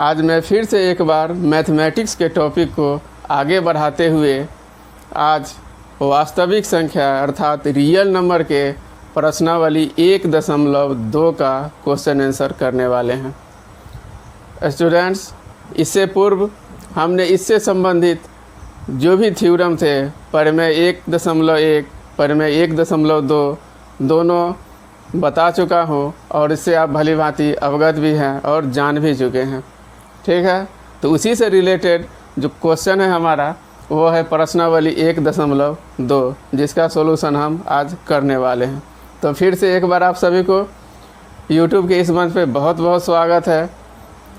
आज मैं फिर से एक बार मैथमेटिक्स के टॉपिक को आगे बढ़ाते हुए आज वास्तविक संख्या अर्थात रियल नंबर के प्रश्नावली 1.2 का क्वेश्चन आंसर करने वाले हैं। स्टूडेंट्स, इससे पूर्व हमने इससे संबंधित जो भी थ्योरम थे परिमेय 1.1, परिमेय 1.2 दोनों बता चुका हूँ और इससे आप भली भांति अवगत भी हैं और जान भी चुके हैं। ठीक है, तो उसी से रिलेटेड जो क्वेश्चन है हमारा वो है प्रश्नावली 1.2 जिसका सॉल्यूशन हम आज करने वाले हैं। तो फिर से एक बार आप सभी को YouTube के इस मंच पे बहुत बहुत स्वागत है।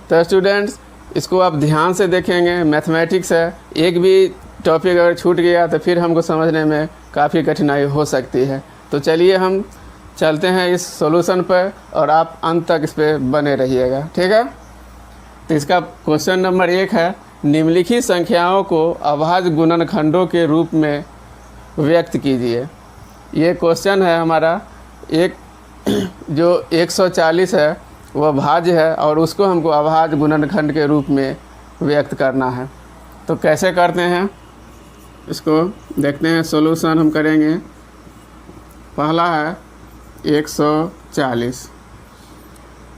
तो स्टूडेंट्स, इसको आप ध्यान से देखेंगे, मैथमेटिक्स है, एक भी टॉपिक अगर छूट गया तो फिर हमको समझने में काफ़ी कठिनाई हो सकती है। तो चलिए हम चलते हैं इस सॉल्यूशन पर और आप अंत तक इस पर बने रहिएगा। ठीक है, तो इसका क्वेश्चन नंबर 1 है, निम्नलिखित संख्याओं को अभाज्य गुणनखंडों के रूप में व्यक्त कीजिए। ये क्वेश्चन है हमारा एक जो 140 है वह भाज्य है और उसको हमको अभाज्य गुणनखंड के रूप में व्यक्त करना है। तो कैसे करते हैं इसको देखते हैं। सॉल्यूशन हम करेंगे। पहला है 140,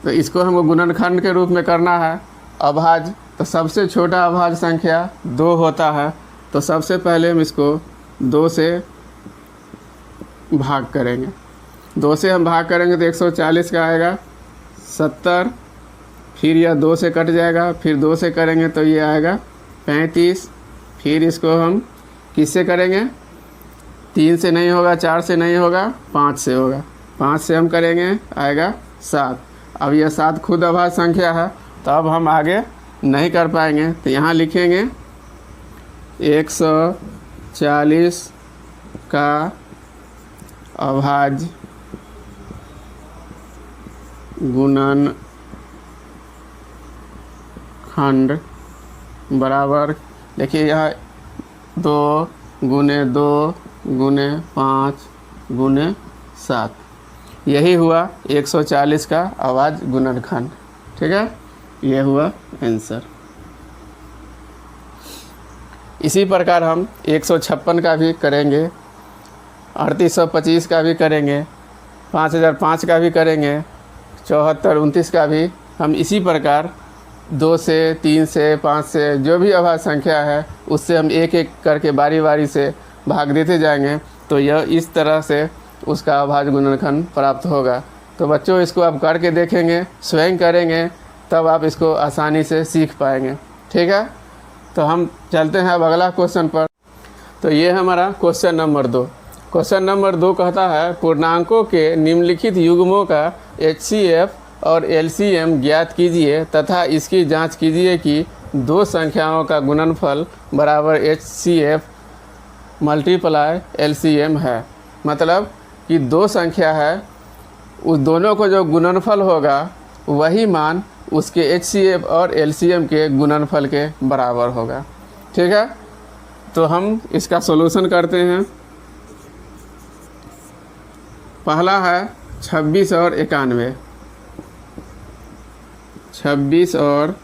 तो इसको हमको गुणनखंड के रूप में करना है। अभाज्य, तो सबसे छोटा अभाज्य संख्या 2 होता है, तो सबसे पहले हम इसको 2 से भाग करेंगे। 2 से हम भाग करेंगे तो 140 का आएगा 70, फिर यह 2 से कट जाएगा, फिर 2 से करेंगे तो ये आएगा 35, फिर इसको हम किससे करेंगे, 3 से नहीं होगा, 4 से नहीं होगा, 5 से होगा। 5 से हम करेंगे आएगा 7। अब यह 7 खुद अभाज्य संख्या है तो अब हम आगे नहीं कर पाएंगे, तो यहाँ लिखेंगे 140 का अभाज्य गुणनखंड बराबर, देखिए यह 2 गुने 2 गुने 5 गुने 7, यही हुआ 140 का अभाज्य गुणनखंड। ठीक है, ये हुआ आंसर। इसी प्रकार हम 156 का भी करेंगे, 3825 का भी करेंगे, 5005 का भी करेंगे, 74 29 का भी हम इसी प्रकार 2 से 3 से 5 से जो भी अभाज्य संख्या है उससे हम एक एक करके बारी बारी से भाग देते जाएंगे, तो यह इस तरह से उसका अभाज्य गुणनखंड प्राप्त होगा। तो बच्चों, इसको आप करके देखेंगे, स्वयं करेंगे, तब आप इसको आसानी से सीख पाएंगे। ठीक है, तो हम चलते हैं अब अगला क्वेश्चन पर। तो ये हमारा क्वेश्चन नंबर 2। क्वेश्चन नंबर 2 कहता है, पूर्णांकों के निम्नलिखित युग्मों का HCF और LCM ज्ञात कीजिए तथा इसकी जांच कीजिए कि 2 संख्याओं का गुणनफल बराबर HCF मल्टीप्लाई LCM है। मतलब कि 2 संख्या है, उस दोनों को जो गुणनफल होगा वही मान उसके HCF और LCM के गुणनफल के बराबर होगा। ठीक है, तो हम इसका सॉल्यूशन करते हैं। पहला है 26 और 91, 26 और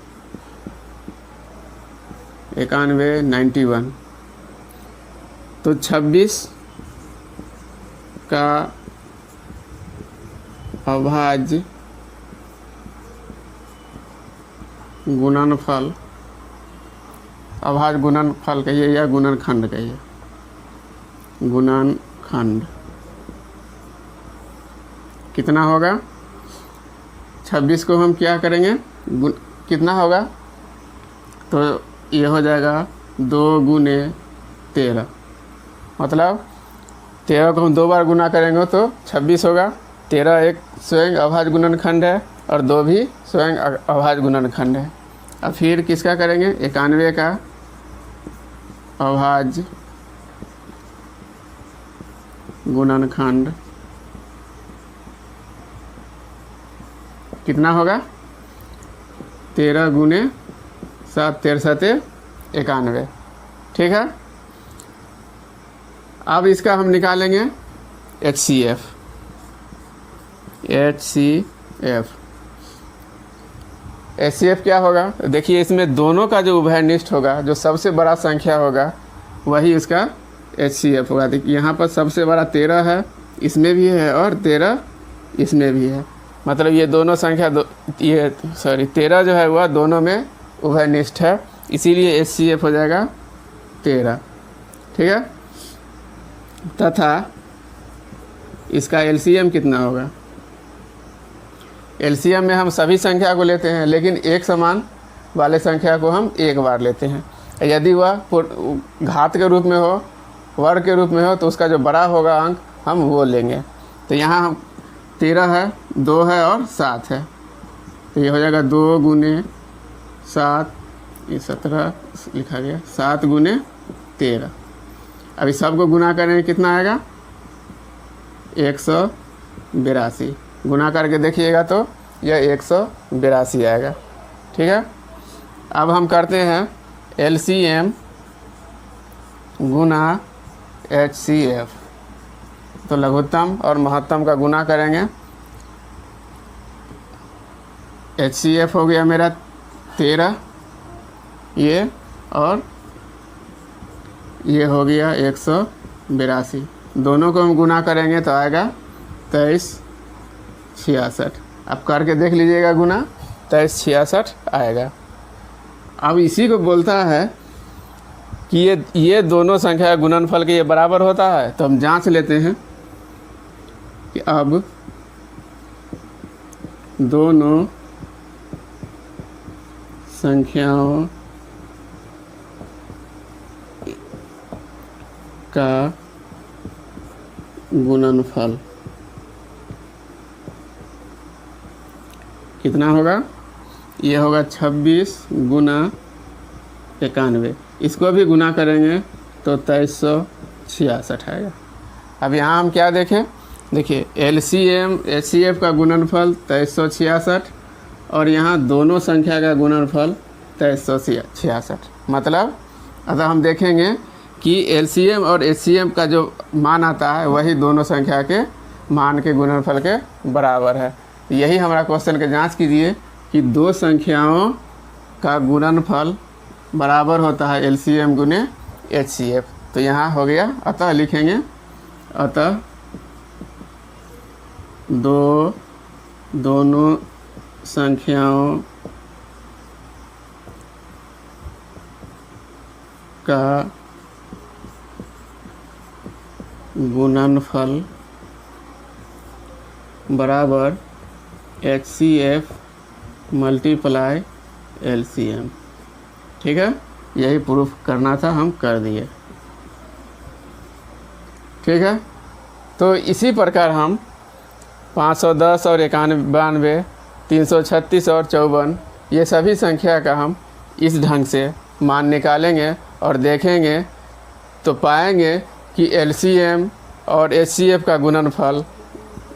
91 91। तो 26 का अभाज्य गुणनफल, अभाज्य गुणनफल कहिए या गुणनखंड कहिए, गुणनखंड कितना होगा। 26 को हम क्या करेंगे, कितना होगा, तो ये हो जाएगा 2 गुने 13, मतलब 13 को हम 2 बार गुना करेंगे तो 26 होगा। 13 एक स्वयं अभाज्य गुणनखंड है और 2 भी स्वयं अभाज्य गुणनखंड है। अब फिर किसका करेंगे, 91 का अभाज्य गुणनखंड कितना होगा, 13 गुने 7 13 7 91। ठीक है, अब इसका हम निकालेंगे HCF। HCF क्या होगा? देखिए इसमें दोनों का जो उभयनिष्ठ होगा, जो सबसे बड़ा संख्या होगा वही उसका HCF होगा। देखिए यहाँ पर सबसे बड़ा 13 है, इसमें भी है, और 13 इसमें भी है। मतलब ये दोनों संख्या 13 जो है वह दोनों में उभयनिष्ठ है, इसीलिए HCF हो जाएगा 13। ठीक है, तथा इसका LCM कितना होगा? LCM में हम सभी संख्या को लेते हैं, लेकिन एक समान वाले संख्या को हम एक बार लेते हैं। यदि वह घात के रूप में हो, वर्ग के रूप में हो, तो उसका जो बड़ा होगा अंक हम वो लेंगे। तो यहाँ हम 13 है, 2 है और 7 है, तो ये हो जाएगा 2 गुने 7, ये 17 लिखा गया, 7 गुने 13। अभी सबको गुना करेंगे, कितना आएगा? 182। गुना करके देखिएगा तो यह 182 आएगा। ठीक है, अब हम करते हैं LCM गुना HCF। तो लघुत्तम और महत्तम का गुना करेंगे। HCF हो गया मेरा 13, ये, और ये हो गया 182। दोनों को हम गुना करेंगे तो आएगा 2366। अब करके देख लीजिएगा गुना, 2366 आएगा। अब इसी को बोलता है कि ये दोनों संख्या गुणनफल के ये बराबर होता है। तो हम जांच लेते हैं कि अब दोनों संख्याओं का गुणनफल कितना होगा? ये होगा 26 गुना 91। इसको भी गुना करेंगे तो 2366 आएगा। अब यहाँ हम क्या देखें? देखिए LCM HCF का गुणनफल 2366, और यहाँ दोनों संख्या का गुणनफल 2366। मतलब अतः हम देखेंगे कि LCM और HCF का जो मान आता है वही दोनों संख्या के मान के गुणनफल के बराबर है। यही हमारा क्वेश्चन के जांच कीजिए कि दो संख्याओं का गुणनफल बराबर होता है LCM गुने HCF। तो यहाँ हो गया, अतः लिखेंगे, अतः दोनों संख्याओं का गुणनफल बराबर HCF मल्टीप्लाई LCM। ठीक है, यही प्रूफ करना था, हम कर दिए। ठीक है, तो इसी प्रकार हम 510 और 91, 336 और 54 ये सभी संख्या का हम इस ढंग से मान निकालेंगे और देखेंगे तो पाएंगे कि LCM और HCF का गुणनफल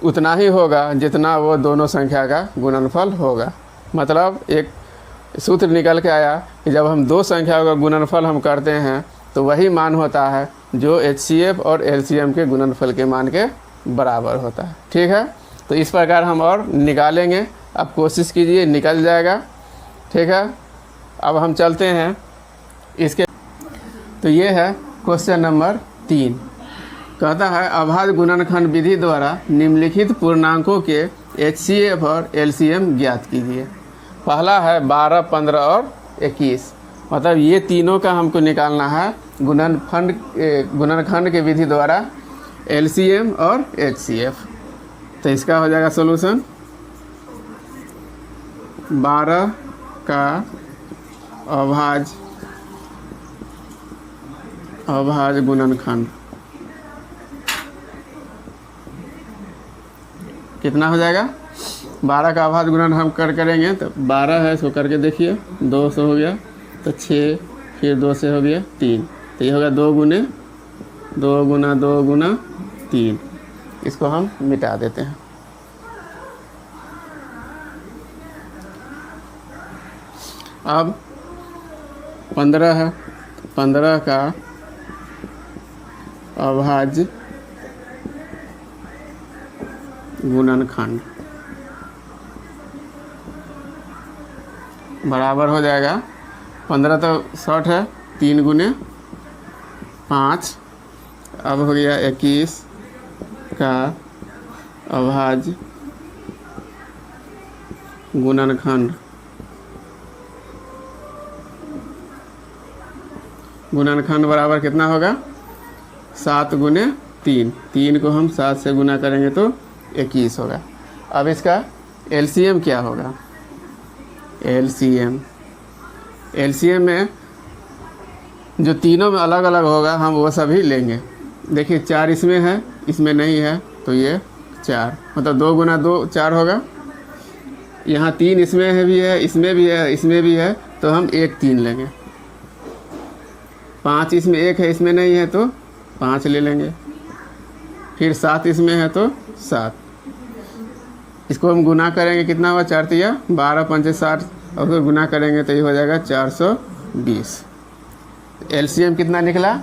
उतना ही होगा जितना वो दोनों संख्या का गुणनफल होगा। मतलब एक सूत्र निकल के आया कि जब हम दो संख्याओं का गुणनफल हम करते हैं तो वही मान होता है जो HCF और LCM के गुणनफल के मान के बराबर होता है। ठीक है, तो इस प्रकार हम और निकालेंगे, आप कोशिश कीजिए, निकल जाएगा। ठीक है, अब हम चलते हैं इसके। तो ये है क्वेश्चन नंबर 3। कहता है अभाज्य गुणनखंड विधि द्वारा निम्नलिखित पूर्णांकों के HCF और LCM ज्ञात कीजिए। पहला है 12, 15 और 21। मतलब ये तीनों का हमको निकालना है गुणनखंड के विधि द्वारा LCM और HCF। तो इसका हो जाएगा सॉल्यूशन 12 का अभाज्य गुणनखंड कितना हो जाएगा? 12 का अभाज्य गुणन हम करेंगे तो 12 है, इसको करके देखिए, 2 से हो गया तो 6, फिर 2 से हो गया 3, तो ये होगा 2 गुना 2 गुना 3। इसको हम मिटा देते हैं। अब 15 है, 15 का अभाज्य गुणनखंड बराबर हो जाएगा 15 तो शॉर्ट है, 3 गुने 5। अब हो गया 21 का अभाज्य गुणनखंड। गुणनखंड बराबर कितना होगा? 7 गुने 3। 3 को हम 7 से गुना करेंगे तो 21 होगा। अब इसका एलसीएम क्या होगा? एलसीएम में जो तीनों में अलग अलग होगा हम वो सभी लेंगे। देखिए 4 इसमें है, इसमें नहीं है, तो ये 4 मतलब 2 गुना 2 4 होगा। यहाँ 3 इसमें है भी है, इसमें भी है, इसमें भी है, तो हम 1 3 लेंगे। 5 इसमें 1 है, इसमें नहीं है, तो 5 ले लेंगे। फिर 7 इसमें है तो 7। इसको हम गुना करेंगे, कितना हुआ? 4 तिया 12 पंचे 60, और फिर गुना करेंगे तो ये हो जाएगा 420। एलसीएम कितना निकला?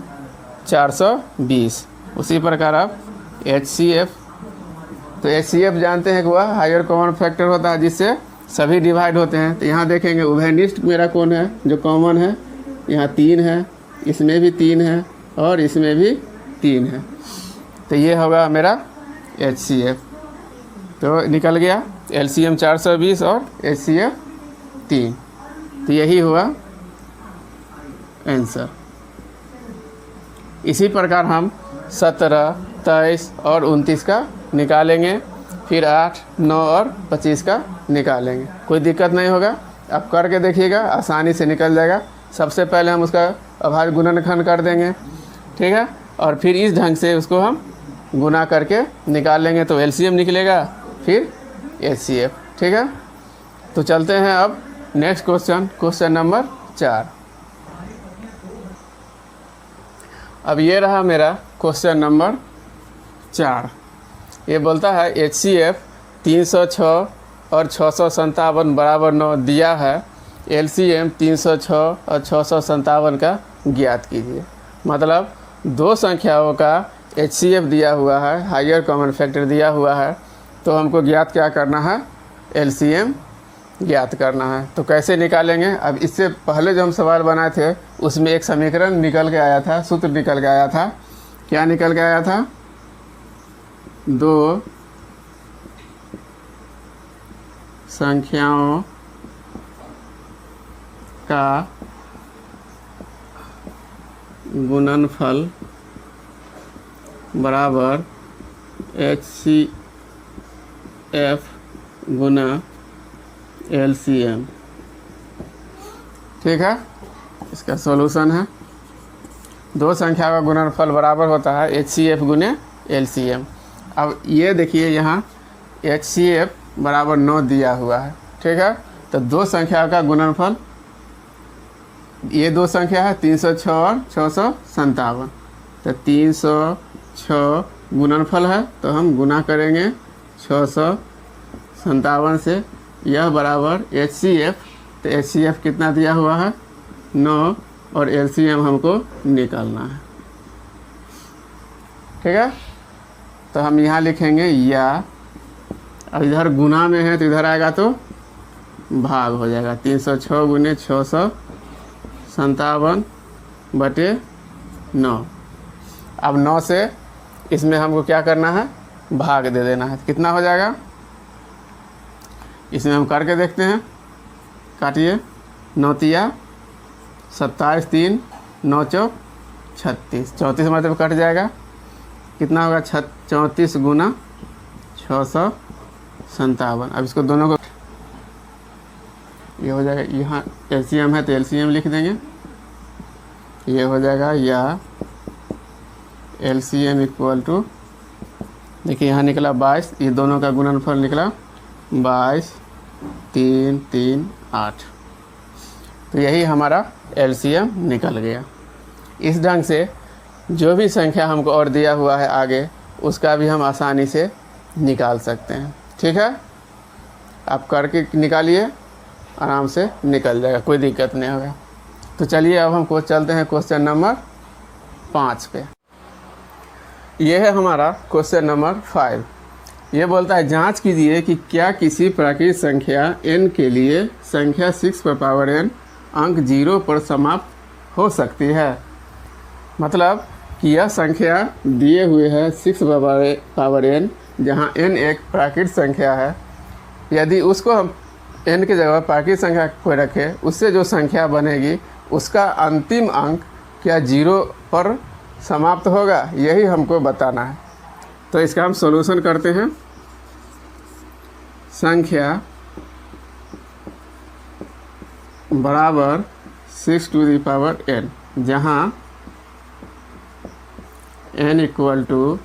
420। उसी प्रकार आप HCF, तो HCF जानते हैं कि वह हायर कॉमन फैक्टर होता है जिससे सभी डिवाइड होते हैं। तो यहाँ देखेंगे उभयनिष्ठ मेरा कौन है जो कॉमन है? यहाँ 3 है, इसमें भी 3 है, और इसमें भी 3 है, तो ये होगा मेरा HCF। तो निकल गया LCM 420 और HCF 3। तो यही हुआ आंसर। इसी प्रकार हम 17, 23 और 29 का निकालेंगे, फिर 8, 9 और 25 का निकालेंगे। कोई दिक्कत नहीं होगा, आप करके देखिएगा, आसानी से निकल जाएगा। सबसे पहले हम उसका अभाज्य गुणनखंड कर देंगे, ठीक है, और फिर इस ढंग से उसको हम गुना करके निकाल लेंगे तो LCM निकलेगा, फिर HCF, ठीक है। तो चलते हैं अब नेक्स्ट क्वेश्चन नंबर 4। अब ये रहा मेरा क्वेश्चन नंबर 4। ये बोलता है HCF 306 और 657 बराबर 9 दिया है, LCM 306 और 657 का ज्ञात कीजिए। मतलब दो संख्याओं का HCF दिया हुआ है, हायर कॉमन फैक्टर दिया हुआ है, तो हमको ज्ञात क्या करना है? LCM ज्ञात करना है। तो कैसे निकालेंगे? अब इससे पहले जो हम सवाल बनाए थे उसमें एक समीकरण निकल के आया था, सूत्र निकल के आया था। क्या निकल के आया था? 2 संख्याओं का गुणनफल बराबर HCF गुना LCM, ठीक है। इसका सॉल्यूशन है, दो संख्या का गुणनफल बराबर होता है HCF गुने LCM। अब ये देखिए यहाँ HCF बराबर 9 दिया हुआ है, ठीक है। तो दो संख्या का गुणनफल, ये दो संख्या है 306 और 657, तो 306 गुणनफल है, तो हम गुना करेंगे 657 से, यह बराबर HCF। तो HCF कितना दिया हुआ है? 9, और LCM हमको निकालना है, ठीक है। तो हम यहाँ लिखेंगे या, अब इधर गुना में है तो इधर आएगा तो भाग हो जाएगा, 306 गुने 657 बटे 9। अब 9 से इसमें हमको क्या करना है? भाग दे देना है। कितना हो जाएगा? इसमें हम करके देखते हैं, काटिए। 9 तिया 27, 3 9 चौक 36, 34 मतलब कट जाएगा। कितना होगा? 34 गुना 657। अब इसको दोनों को ये हो जाएगा, यहाँ LCM है तो LCM लिख देंगे, ये हो जाएगा या LCM इक्वल टू, देखिए यहाँ निकला 22, ये दोनों का गुणनफल निकला 22, 3 3 8। तो यही हमारा LCM निकल गया। इस ढंग से जो भी संख्या हमको और दिया हुआ है आगे, उसका भी हम आसानी से निकाल सकते हैं, ठीक है। आप करके निकालिए, आराम से निकल जाएगा, कोई दिक्कत नहीं होगा। तो चलिए अब हम चलते हैं क्वेश्चन नंबर 5 पे। यह है हमारा क्वेश्चन नंबर 5। ये बोलता है जांच कीजिए कि क्या किसी प्राकृतिक संख्या n के लिए संख्या 6 पर पावर n अंक 0 पर समाप्त हो सकती है। मतलब कि यह संख्या दिए हुए है 6 पावर n, जहाँ n एक प्राकृतिक संख्या है। यदि उसको हम n की जगह प्राकृतिक संख्या को रखें, उससे जो संख्या बनेगी उसका अंतिम अंक क्या 0 पर समाप्त होगा, यही हमको बताना है। तो इसका हम सॉल्यूशन करते हैं। संख्या बराबर 6 टू दी पावर n, जहाँ n इक्वल टू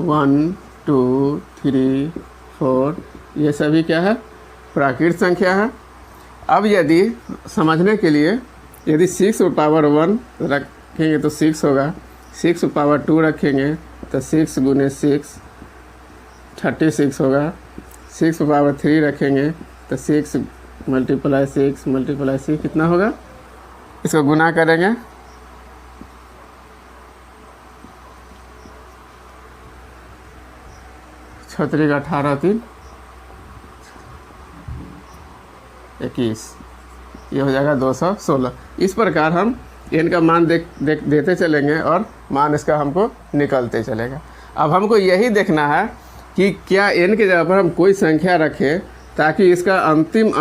1 2 3 4 ये सभी क्या है, प्राकृतिक संख्या है। अब यदि समझने के लिए यदि 6 पावर 1 रखेंगे तो 6 होगा, 6 पावर 2 रखेंगे तो 6 गुने 6 36 होगा, 6 पावर 3 रखेंगे तो 6 मल्टीप्लाई 6 कितना होगा, इसको गुना करेंगे छतरी का 18 3 21, ये हो जाएगा 216। इस प्रकार हम n का मान देते चलेंगे और मान इसका हमको निकलते चलेगा। अब हमको यही देखना है कि क्या n की जगह पर हम कोई संख्या रखें ताकि इसका अंतिम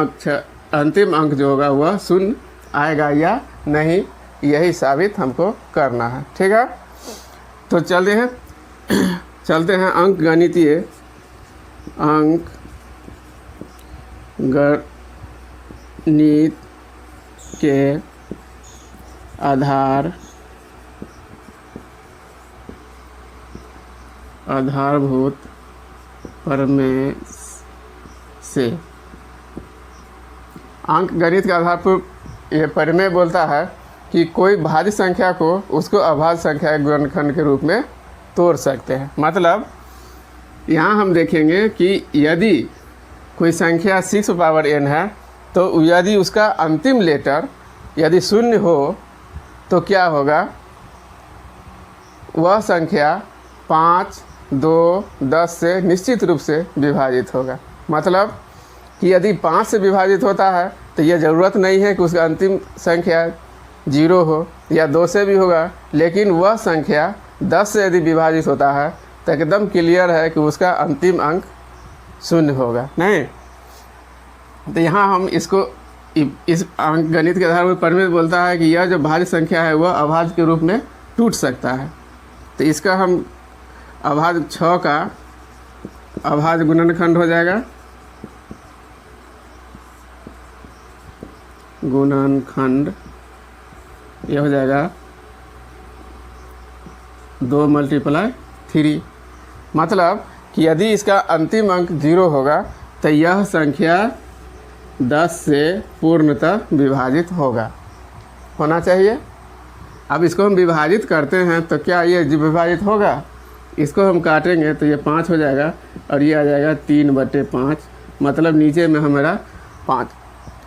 अंक जो होगा वह शून्य आएगा या नहीं, यही साबित हमको करना है। ठीक है, तो चलते हैं अंक गणितीय गणित के आधारभूत प्रमेय से। अंक गणित के आधार पर यह प्रमेय बोलता है कि कोई भाज्य संख्या को उसको अभाज्य संख्या के गुणनखंड के रूप में तोड़ सकते हैं। मतलब यहाँ हम देखेंगे कि यदि कोई संख्या 6 पावर n है तो यदि उसका अंतिम लेटर यदि शून्य हो तो क्या होगा, वह संख्या 5 2 10 से निश्चित रूप से विभाजित होगा। मतलब कि यदि 5 से विभाजित होता है तो यह ज़रूरत नहीं है कि उसका अंतिम संख्या 0 हो, या 2 से भी होगा, लेकिन वह संख्या 10 से यदि विभाजित होता है तो एकदम क्लियर है कि उसका अंतिम अंक शून्य होगा। नहीं तो यहाँ हम इसको इस अंक गणित के आधार पर प्रमेय बोलता है कि यह जो भाज्य संख्या है वह अभाज्य के रूप में टूट सकता है। तो इसका हम अभाज्य 6 का अभाज्य गुणनखंड हो जाएगा, गुणनखंड ये हो जाएगा 2 मल्टीप्लाई 3। मतलब कि यदि इसका अंतिम अंक 0 होगा तो यह संख्या 10 से पूर्णतः विभाजित होना चाहिए। अब इसको हम विभाजित करते हैं तो क्या ये विभाजित होगा, इसको हम काटेंगे तो ये 5 हो जाएगा और ये आ जाएगा 3/5। मतलब नीचे में हमारा 5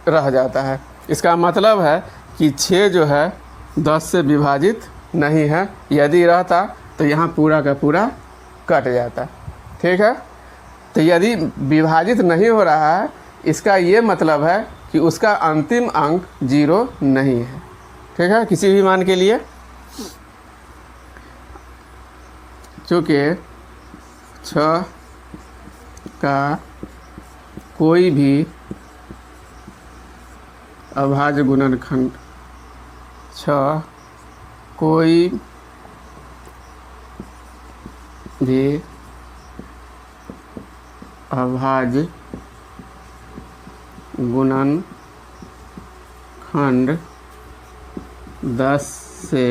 रह जाता है। इसका मतलब है कि 6 जो है 10 से विभाजित नहीं है, यदि रहता तो यहाँ पूरा का पूरा कट जाता। ठीक है, तो यदि विभाजित नहीं हो रहा है इसका ये मतलब है कि उसका अंतिम अंक 0 नहीं है। ठीक है, किसी भी मान के लिए चूँकि 6 का कोई भी अभाज्य गुणनखंड 6 कोई भी अभाज्य गुणनखंड 10 से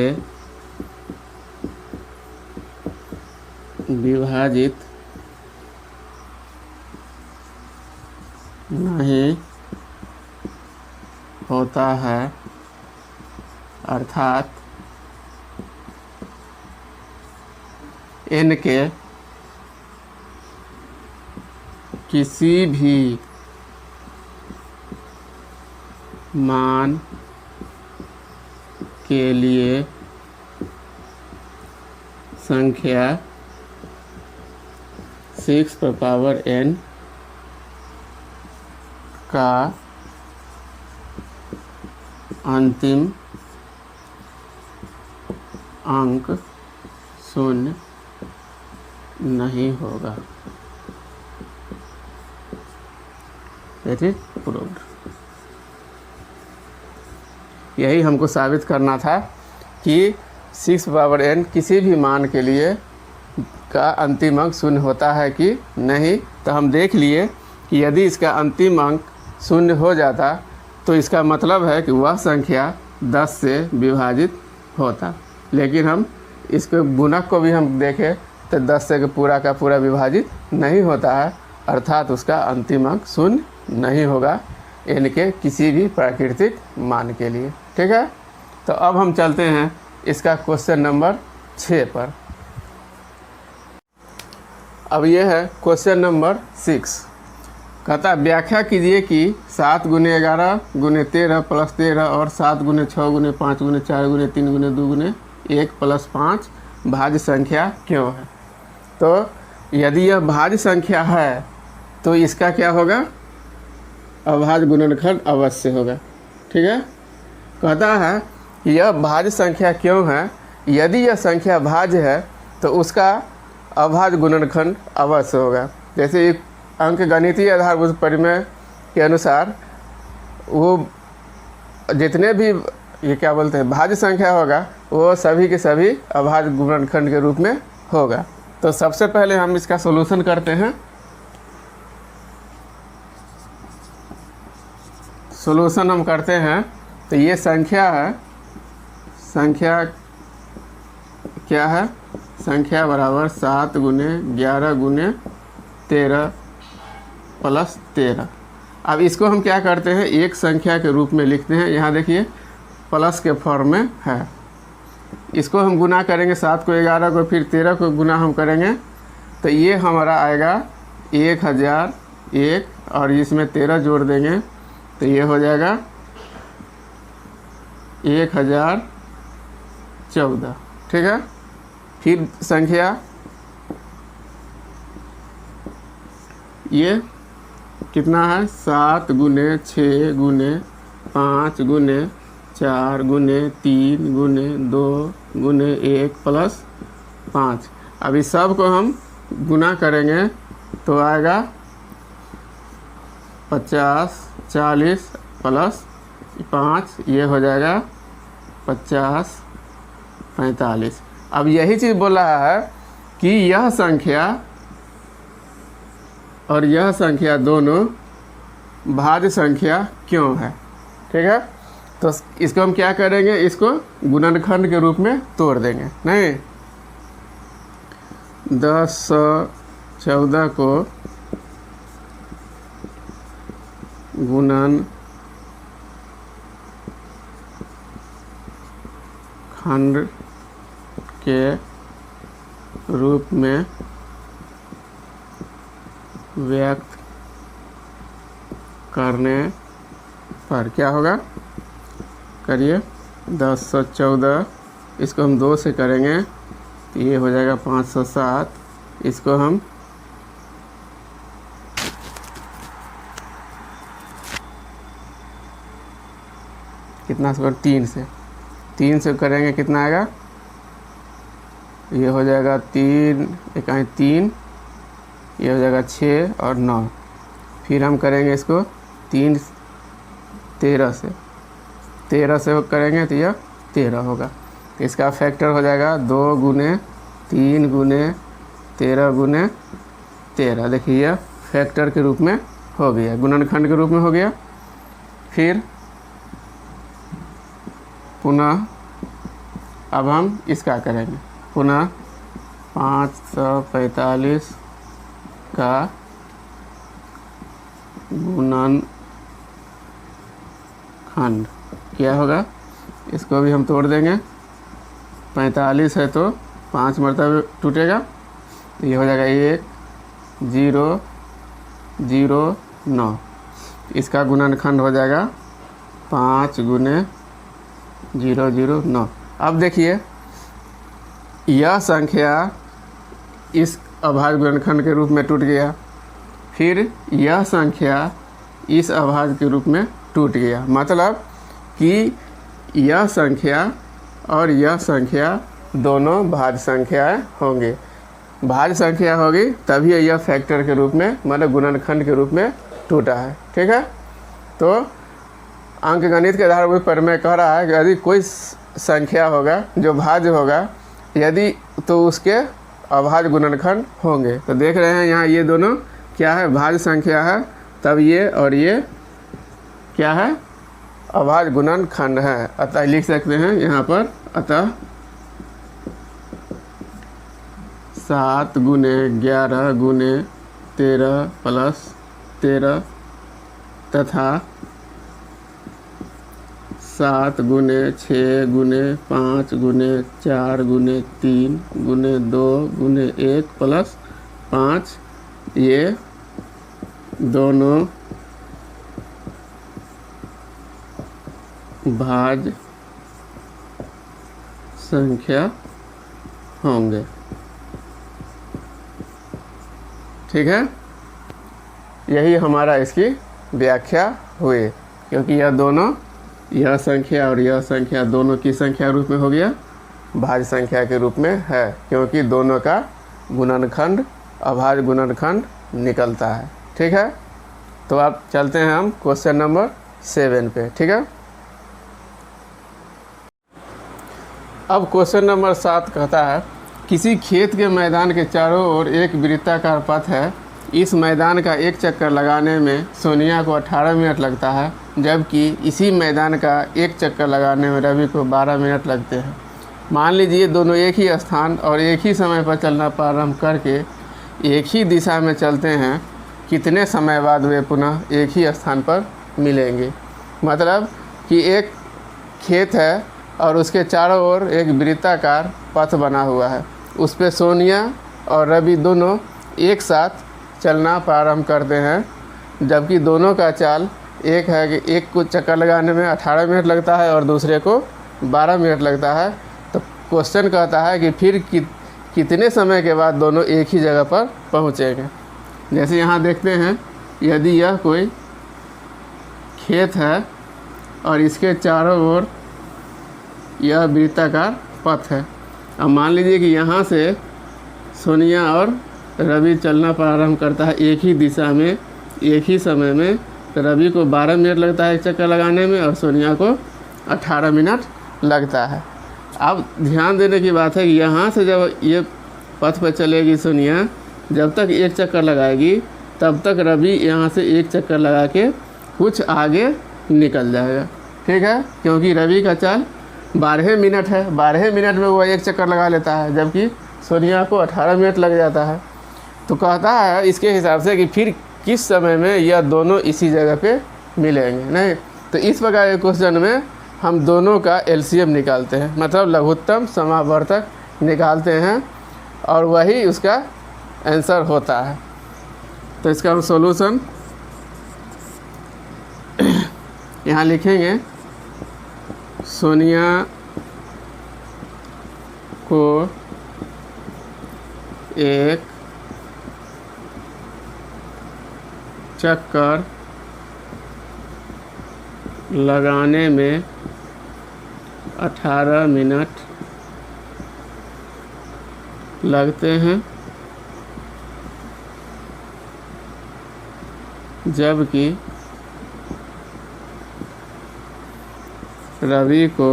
विभाजित नहीं होता है, अर्थात n के किसी भी मान के लिए संख्या 6n का अंतिम अंक शून्य नहीं होगा। It is proved. यही हमको साबित करना था कि 6n किसी भी मान के लिए का अंतिम अंक शून्य होता है कि नहीं। तो हम देख लिए कि यदि इसका अंतिम अंक शून्य हो जाता तो इसका मतलब है कि वह संख्या 10 से विभाजित होता। लेकिन हम इसको गुणक को भी हम देखें तो 10 से पूरा का पूरा विभाजित नहीं होता है, अर्थात उसका अंतिम अंक शून्य नहीं होगा इनके किसी भी प्राकृतिक मान के लिए। ठीक है, तो अब हम चलते हैं इसका क्वेश्चन नंबर 6 पर। अब ये है क्वेश्चन नंबर 6। कहता व्याख्या कीजिए कि 7 × 11 × 13 + 13 और 7 × 6 × 5 × 4 × 3 × 2 × 1 + 5 भाज्य संख्या क्यों है। तो यदि यह भाज्य संख्या है तो इसका क्या होगा, अभाज्य गुणनखंड अवश्य होगा। ठीक है, कहता है कि यह भाज्य संख्या क्यों है। यदि यह संख्या भाज्य है तो उसका अभाज्य गुणनखंड अवश्य होगा। जैसे एक अंक गणितीय आधारभूत परिमेय के अनुसार वो जितने भी ये क्या बोलते हैं भाज्य संख्या होगा वो सभी के सभी अभाज्य गुणनखंड के रूप में होगा। तो सबसे पहले हम इसका सॉल्यूशन करते हैं। सॉल्यूशन हम करते हैं तो ये संख्या है, संख्या क्या है, संख्या बराबर 7 × 11 × 13 + 13। अब इसको हम क्या करते हैं, एक संख्या के रूप में लिखते हैं। यहाँ देखिए प्लस के फॉर्म में है। इसको हम गुना करेंगे 7 को 11 को फिर 13 को गुना हम करेंगे तो ये हमारा आएगा 1001 और इसमें 13 जोड़ देंगे तो ये हो जाएगा 1014। ठीक है, फिर संख्या ये कितना है 7 × 6 × 5 × 4 × 3 × 2 × 1 + 5। अब इस सब को हम गुना करेंगे तो आएगा 50 40 + 5 ये हो जाएगा 50 45। अब यही चीज़ बोल रहा है कि यह संख्या और यह संख्या दोनों भाज्य संख्या क्यों है। ठीक है, तो इसको हम क्या करेंगे, इसको गुणनखंड के रूप में तोड़ देंगे। नहीं 1014 को गुणनखंड के रूप में व्यक्त करने पर क्या होगा, करिए 1014 इसको हम 2 से करेंगे तो ये हो जाएगा 507। इसको हम कितना से 3 से करेंगे कितना आएगा, ये हो जाएगा 3 × 3 ये हो जाएगा 6 और 9। फिर हम करेंगे इसको 13 से करेंगे तो यह 13 होगा। तो इसका फैक्टर हो जाएगा 2 × 3 × 13 × 13। देखिए यह फैक्टर के रूप में हो गया, गुणनखंड के रूप में हो गया। फिर पुनः अब हम इसका करेंगे, पुनः 545 का गुणनखंड क्या होगा, इसको भी हम तोड़ देंगे। 45 है तो 5 मरतबा टूटेगा तो ये हो जाएगा 1009। इसका गुणनखंड हो जाएगा 5 × 009। अब देखिए यह संख्या इस अभाज्य गुणनखंड के रूप में टूट गया, फिर यह संख्या इस अभाज्य के रूप में टूट गया। मतलब कि यह संख्या और यह संख्या दोनों भाज्य संख्याएं होंगी। भाज्य संख्या होगी तभी यह फैक्टर के रूप में मतलब गुणनखंड के रूप में टूटा है। ठीक है, तो अंकगणित के आधार पर मैं कह रहा है कि यदि कोई संख्या होगा जो भाज्य होगा यदि तो उसके अभाज्य गुणनखंड होंगे। तो देख रहे हैं यहाँ ये दोनों क्या है, भाज्य संख्या है, तब ये और ये क्या है, अभाज्य गुणनखंड है। अतः लिख सकते हैं यहाँ पर, अतः 7 गुने 11 गुने 13 प्लस 13 तथा 7 गुने 6 गुने 5 गुने 4 गुने 3 गुने 2 गुने 1 प्लस 5, ये दोनों भाज्य संख्या होंगे। ठीक है, यही हमारा इसकी व्याख्या हुई, क्योंकि यह दोनों, यह संख्या और यह संख्या दोनों की संख्या रूप में हो गया, भाज्य संख्या के रूप में है, क्योंकि दोनों का गुणनखंड अभाज्य गुणनखंड निकलता है। ठीक है, तो अब चलते हैं हम क्वेश्चन नंबर 7 पे। ठीक है, अब क्वेश्चन नंबर 7 कहता है किसी खेत के मैदान के चारों ओर एक वृत्ताकार पथ है। इस मैदान का एक चक्कर लगाने में सोनिया को 18 मिनट लगता है, जबकि इसी मैदान का एक चक्कर लगाने में रवि को 12 मिनट लगते हैं। मान लीजिए दोनों एक ही स्थान और एक ही समय पर चलना प्रारंभ करके एक ही दिशा में चलते हैं, कितने समय बाद वे पुनः एक ही स्थान पर मिलेंगे। मतलब कि एक खेत है और उसके चारों ओर एक वृत्ताकार पथ बना हुआ है, उस पर सोनिया और रवि दोनों एक साथ चलना प्रारंभ करते हैं, जबकि दोनों का चाल एक है कि एक को चक्कर लगाने में 18 मिनट लगता है और दूसरे को 12 मिनट लगता है। तो क्वेश्चन कहता है कि फिर कितने समय के बाद दोनों एक ही जगह पर पहुँचेंगे। जैसे यहाँ देखते हैं, यदि यह कोई खेत है और इसके चारों ओर यह वृत्ताकार पथ है, अब मान लीजिए कि यहाँ से सोनिया और रवि चलना प्रारंभ करता है एक ही दिशा में एक ही समय में, तो रवि को 12 मिनट लगता है एक चक्कर लगाने में और सोनिया को 18 मिनट लगता है। अब ध्यान देने की बात है कि यहाँ से जब ये पथ पर चलेगी सोनिया, जब तक एक चक्कर लगाएगी तब तक रवि यहाँ से एक चक्कर लगा के कुछ आगे निकल जाएगा। ठीक है, क्योंकि रवि का चाल 12 मिनट है, 12 मिनट में वो एक चक्कर लगा लेता है, जबकि सोनिया को 18 मिनट लग जाता है। तो कहता है इसके हिसाब से कि फिर किस समय में यह दोनों इसी जगह पे मिलेंगे। नहीं तो इस प्रकार के क्वेश्चन में हम दोनों का एलसीएम निकालते हैं, मतलब लघुत्तम समावर्तक निकालते हैं और वही उसका आंसर होता है। तो इसका हम सॉल्यूशन यहाँ लिखेंगे, सोनिया को एक चक्कर लगाने में 18 मिनट लगते हैं, जबकि रवि को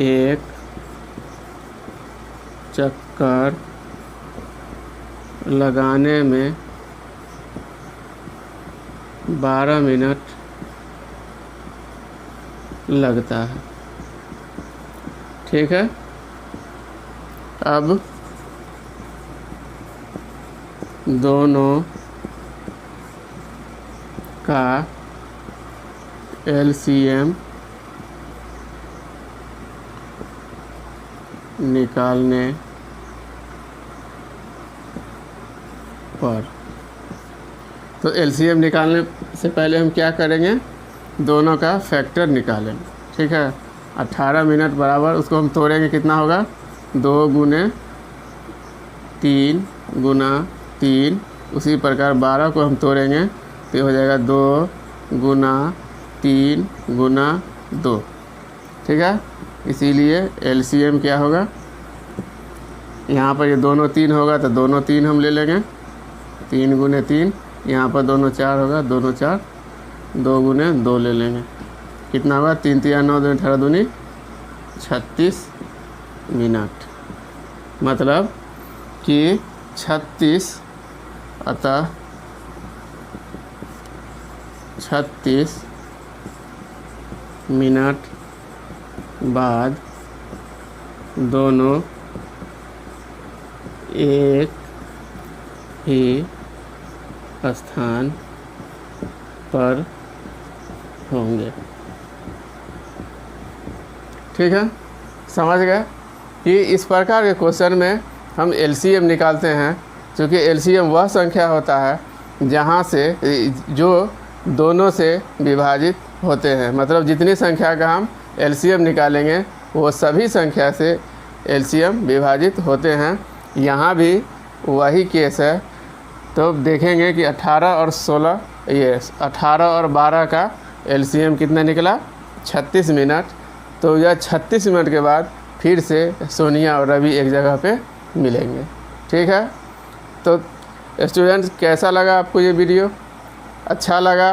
एक चक्कर लगाने में 12 मिनट लगता है। ठीक है, अब दोनों का एलसीएम निकालने पर, तो एलसीएम निकालने से पहले हम क्या करेंगे, दोनों का फैक्टर निकालेंगे। ठीक है, 18 मिनट बराबर उसको हम तोड़ेंगे, कितना होगा 2 गुने 3 गुना 3। उसी प्रकार 12 को हम तोड़ेंगे तो ये हो जाएगा 2 गुना 3 गुना 2। ठीक है, इसीलिए एलसीएम क्या होगा, यहाँ पर ये दोनों 3 होगा तो दोनों 3 हम ले लेंगे, 3 गुने 3। यहाँ पर दोनों 4 होगा, दोनों 4, 2 गुने 2 ले लेंगे। कितना होगा, 3 3 9 2 18 दूनी 36 मिनट। मतलब कि 36, अतः 36 मिनट बाद दोनों एक ही स्थान पर होंगे। ठीक है, समझ गए कि इस प्रकार के क्वेश्चन में हम एलसीएम निकालते हैं, क्योंकि एलसीएम वह संख्या होता है जहाँ से जो दोनों से विभाजित होते हैं। मतलब जितनी संख्या का हम एलसीएम निकालेंगे वो सभी संख्या से एलसीएम विभाजित होते हैं। यहाँ भी वही केस है। तो देखेंगे कि 18 और 16, ये 18 और 12 का एलसीएम कितना निकला, 36 मिनट। तो यह 36 मिनट के बाद फिर से सोनिया और रवि एक जगह पे मिलेंगे। ठीक है, तो स्टूडेंट्स कैसा लगा आपको ये वीडियो? अच्छा लगा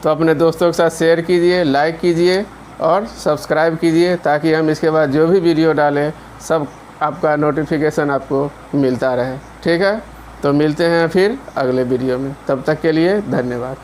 तो अपने दोस्तों के साथ शेयर कीजिए, लाइक कीजिए और सब्सक्राइब कीजिए, ताकि हम इसके बाद जो भी वीडियो डालें सब आपका नोटिफिकेशन आपको मिलता रहे। ठीक है, तो मिलते हैं फिर अगले वीडियो में। तब तक के लिए धन्यवाद।